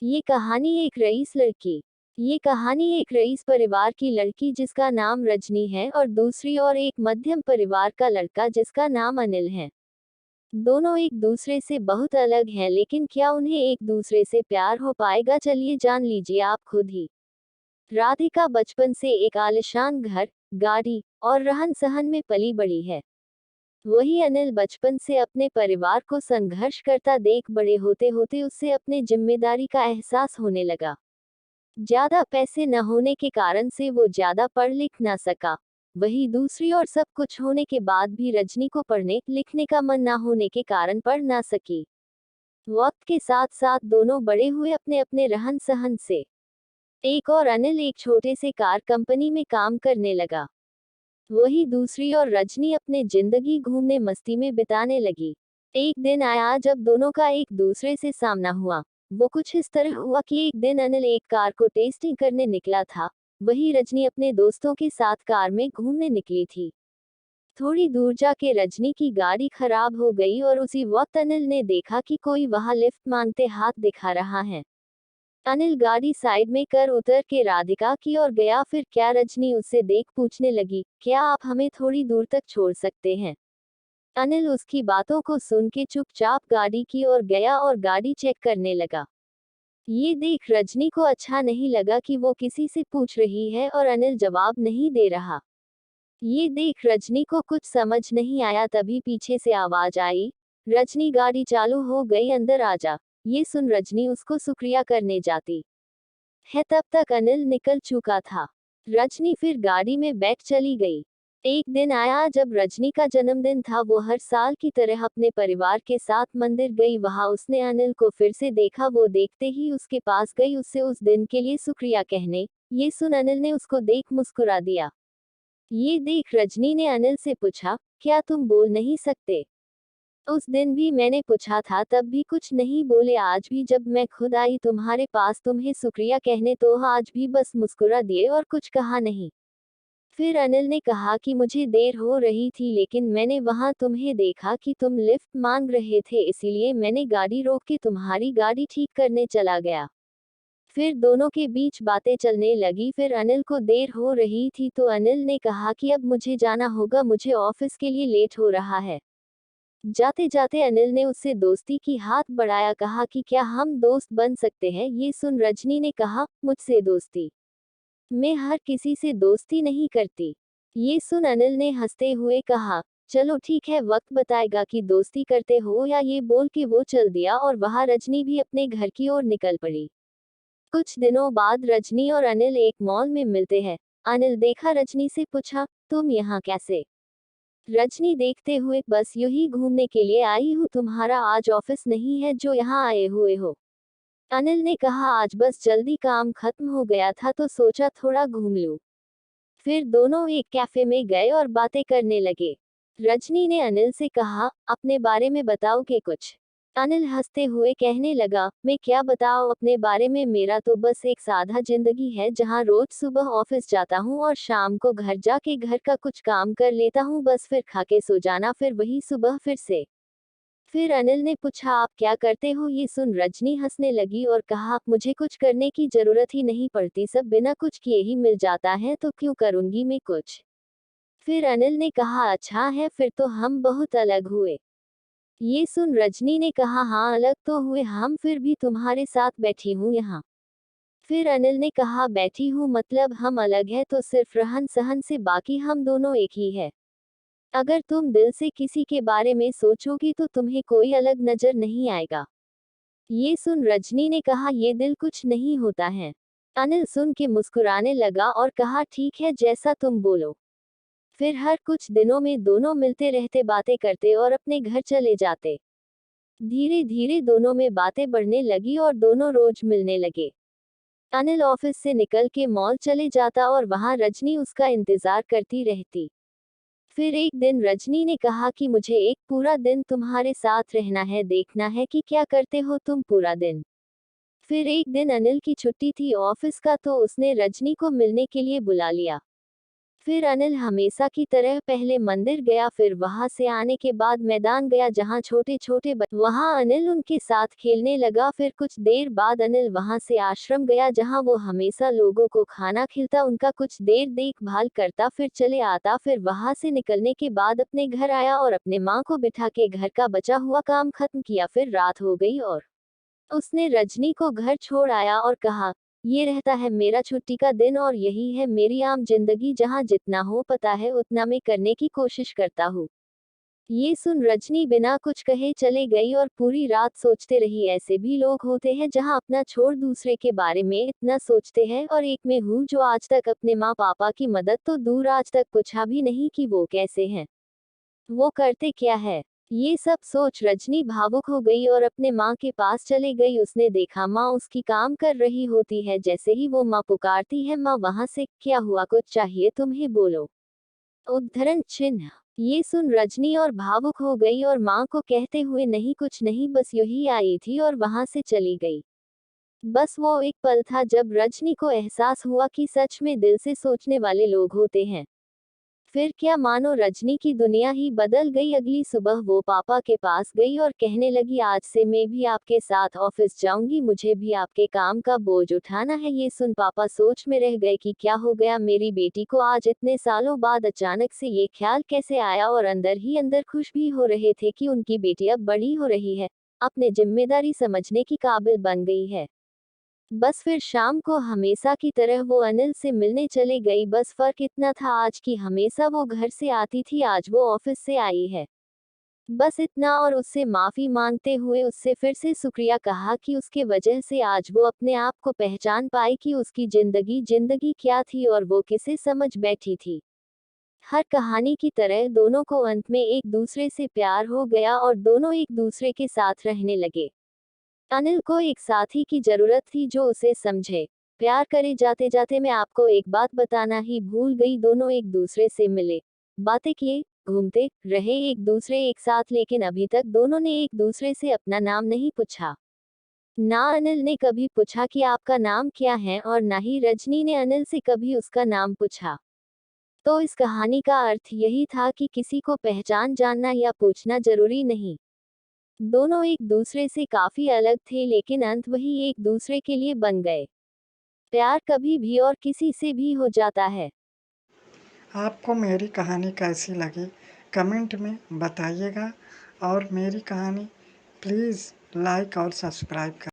ये कहानी एक रईस लड़की। ये कहानी एक रईस परिवार की लड़की जिसका नाम रजनी है और दूसरी और एक मध्यम परिवार का लड़का जिसका नाम अनिल है। दोनों एक दूसरे से बहुत अलग हैं, लेकिन क्या उन्हें एक दूसरे से प्यार हो पाएगा, चलिए जान लीजिए आप खुद ही। राधिका बचपन से एक आलिशान घर, गाड़ी और रहन सहन में पली बड़ी है। वही अनिल बचपन से अपने परिवार को संघर्ष करता देख बड़े होते होते उससे अपने जिम्मेदारी का एहसास होने लगा। ज्यादा पैसे न होने के कारण से वो ज्यादा पढ़ लिख ना सका। वही दूसरी ओर सब कुछ होने के बाद भी रजनी को पढ़ने लिखने का मन ना होने के कारण पढ़ ना सकी। वक्त के साथ साथ दोनों बड़े हुए अपने अपने रहन सहन से। एक और अनिल एक छोटे से कार कंपनी में काम करने लगा। वही दूसरी और रजनी अपने जिंदगी घूमने मस्ती में बिताने लगी। एक दिन आया जब दोनों का एक दूसरे से सामना हुआ। वो कुछ इस तरह हुआ कि एक दिन अनिल एक कार को टेस्टिंग करने निकला था। वही रजनी अपने दोस्तों के साथ कार में घूमने निकली थी। थोड़ी दूर जाके रजनी की गाड़ी खराब हो गई और उसी वक्त अनिल ने देखा कि कोई वहां लिफ्ट मांगते हाथ दिखा रहा है। अनिल गाड़ी साइड में कर उतर के राधिका की ओर गया। फिर क्या रजनी उससे देख पूछने लगी, क्या आप हमें थोड़ी दूर तक छोड़ सकते हैं? अनिल उसकी बातों को सुन के चुपचाप गाड़ी की ओर गया और गाड़ी चेक करने लगा। ये देख रजनी को अच्छा नहीं लगा कि वो किसी से पूछ रही है और अनिल जवाब नहीं दे रहा। ये देख रजनी को कुछ समझ नहीं आया, तभी पीछे से आवाज आई, रजनी गाड़ी चालू हो गई, अंदर आ जा। ये सुन रजनी उसको शुक्रिया करने जाती है, तब तक अनिल निकल चुका था। रजनी फिर गाड़ी में बैठ चली गई। एक दिन आया जब रजनी का जन्मदिन था। वो हर साल की तरह अपने परिवार के साथ मंदिर गई। वहां उसने अनिल को फिर से देखा। वो देखते ही उसके पास गई उससे उस दिन के लिए शुक्रिया कहने। ये सुन अनिल ने उसको देख मुस्कुरा दिया। ये देख रजनी ने अनिल से पूछा, क्या तुम बोल नहीं सकते? उस दिन भी मैंने पूछा था, तब भी कुछ नहीं बोले। आज भी जब मैं खुद आई तुम्हारे पास तुम्हें शुक्रिया कहने, तो आज भी बस मुस्कुरा दिए और कुछ कहा नहीं। फिर अनिल ने कहा कि मुझे देर हो रही थी, लेकिन मैंने वहां तुम्हें देखा कि तुम लिफ्ट मांग रहे थे, इसीलिए मैंने गाड़ी रोक के तुम्हारी गाड़ी ठीक करने चला गया। फिर दोनों के बीच बातें चलने लगी। फिर अनिल को देर हो रही थी तो अनिल ने कहा कि अब मुझे जाना होगा, मुझे ऑफिस के लिए लेट हो रहा है। जाते जाते अनिल ने उससे दोस्ती की हाथ बढ़ाया, कहा कि क्या हम दोस्त बन सकते हैं? ये सुन रजनी ने कहा, मुझसे दोस्ती? मैं हर किसी से दोस्ती नहीं करती। ये सुन अनिल ने हंसते हुए कहा, चलो ठीक है, वक्त बताएगा कि दोस्ती करते हो या। ये बोल के वो चल दिया और वहां रजनी भी अपने घर की ओर निकल पड़ी। कुछ दिनों बाद रजनी और अनिल एक मॉल में मिलते हैं। अनिल देखा रजनी से पूछा, तुम यहाँ कैसे? रजनी देखते हुए, बस यूं ही घूमने के लिए आई हूँ, तुम्हारा आज ऑफिस नहीं है जो यहाँ आए हुए हो? अनिल ने कहा, आज बस जल्दी काम खत्म हो गया था तो सोचा थोड़ा घूम लूं। फिर दोनों एक कैफे में गए और बातें करने लगे। रजनी ने अनिल से कहा, अपने बारे में बताओगे कुछ? अनिल हंसते हुए कहने लगा, मैं क्या बताऊं अपने बारे में, मेरा तो बस एक सादा जिंदगी है जहां रोज सुबह ऑफिस जाता हूं और शाम को घर जाके घर का कुछ काम कर लेता हूं, बस फिर खा के सो जाना, फिर वही सुबह फिर से। फिर अनिल ने पूछा, आप क्या करते हो? ये सुन रजनी हंसने लगी और कहा, मुझे कुछ करने की जरूरत ही नहीं पड़ती, सब बिना कुछ किए ही मिल जाता है, तो क्यों करूंगी मैं कुछ? फिर अनिल ने कहा, अच्छा है, फिर तो हम बहुत अलग हुए। ये सुन रजनी ने कहा, हाँ अलग तो हुए हम, फिर भी तुम्हारे साथ बैठी हूँ यहाँ। फिर अनिल ने कहा, बैठी हूँ मतलब हम अलग है तो सिर्फ रहन सहन से, बाकी हम दोनों एक ही है। अगर तुम दिल से किसी के बारे में सोचोगी तो तुम्हें कोई अलग नजर नहीं आएगा। ये सुन रजनी ने कहा, ये दिल कुछ नहीं होता है। अनिल सुन के मुस्कुराने लगा और कहा, ठीक है, जैसा तुम बोलो। फिर हर कुछ दिनों में दोनों मिलते रहते, बातें करते और अपने घर चले जाते। धीरे धीरे दोनों में बातें बढ़ने लगी और दोनों रोज मिलने लगे। अनिल ऑफिस से निकल के मॉल चले जाता और वहां रजनी उसका इंतजार करती रहती। फिर एक दिन रजनी ने कहा कि मुझे एक पूरा दिन तुम्हारे साथ रहना है, देखना है कि क्या करते हो तुम पूरा दिन। फिर एक दिन अनिल की छुट्टी थी ऑफिस का, तो उसने रजनी को मिलने के लिए बुला लिया। फिर अनिल हमेशा की तरह पहले मंदिर गया, फिर वहां से आने के बाद मैदान गया जहां छोटे छोटे वहां अनिल उनके साथ खेलने लगा। फिर कुछ देर बाद अनिल वहां से आश्रम गया जहां वो हमेशा लोगों को खाना खिलाता, उनका कुछ देर देखभाल करता, फिर चले आता। फिर वहां से निकलने के बाद अपने घर आया और अपने माँ को बिठा के घर का बचा हुआ काम खत्म किया। फिर रात हो गई और उसने रजनी को घर छोड़ आया और कहा, ये रहता है मेरा छुट्टी का दिन और यही है मेरी आम जिंदगी जहाँ जितना हो पता है उतना मैं करने की कोशिश करता हूँ। ये सुन रजनी बिना कुछ कहे चले गई और पूरी रात सोचते रही। ऐसे भी लोग होते हैं जहाँ अपना छोड़ दूसरे के बारे में इतना सोचते हैं, और एक मैं हूँ जो आज तक अपने माँ पापा की मदद तो दूर आज तक पूछा भी नहीं कि वो कैसे हैं, वो करते क्या है। ये सब सोच रजनी भावुक हो गई और अपने माँ के पास चले गई। उसने देखा माँ उसकी काम कर रही होती है। जैसे ही वो माँ पुकारती है, माँ वहां से, क्या हुआ, कुछ चाहिए तुम्हें, बोलो। उद्धरण चिन्ह। ये सुन रजनी और भावुक हो गई और माँ को कहते हुए, नहीं कुछ नहीं, बस यही आई थी, और वहां से चली गई। बस वो एक पल था जब रजनी को एहसास हुआ कि सच में दिल से सोचने वाले लोग होते हैं। फिर क्या मानो रजनी की दुनिया ही बदल गई। अगली सुबह वो पापा के पास गई और कहने लगी, आज से मैं भी आपके साथ ऑफिस जाऊंगी, मुझे भी आपके काम का बोझ उठाना है। ये सुन पापा सोच में रह गए कि क्या हो गया मेरी बेटी को, आज इतने सालों बाद अचानक से ये ख्याल कैसे आया, और अंदर ही अंदर खुश भी हो रहे थे कि उनकी बेटी अब बड़ी हो रही है, अपने जिम्मेदारी समझने की काबिल बन गई है। बस फिर शाम को हमेशा की तरह वो अनिल से मिलने चली गई। बस फर्क इतना था आज की हमेशा वो घर से आती थी, आज वो ऑफिस से आई है। बस इतना, और उससे माफी मांगते हुए उससे फिर से शुक्रिया कहा कि उसके वजह से आज वो अपने आप को पहचान पाई कि उसकी जिंदगी जिंदगी क्या थी और वो किसे समझ बैठी थी। हर कहानी की तरह दोनों को अंत में एक दूसरे से प्यार हो गया और दोनों एक दूसरे के साथ रहने लगे। अनिल को एक साथी की जरूरत थी जो उसे समझे, प्यार करे। जाते जाते मैं आपको एक बात बताना ही भूल गई, दोनों एक दूसरे से मिले, बातें किए, घूमते रहे एक दूसरे एक साथ, लेकिन अभी तक दोनों ने एक दूसरे से अपना नाम नहीं पूछा। ना अनिल ने कभी पूछा कि आपका नाम क्या है, और ना ही रजनी ने अनिल से कभी उसका नाम पूछा। तो इस कहानी का अर्थ यही था कि किसी को पहचान जानना या पूछना जरूरी नहीं। दोनों एक दूसरे से काफी अलग थे, लेकिन अंत वही एक दूसरे के लिए बन गए। प्यार कभी भी और किसी से भी हो जाता है। आपको मेरी कहानी कैसी लगी कमेंट में बताइएगा और मेरी कहानी प्लीज़ लाइक और सब्सक्राइब करें।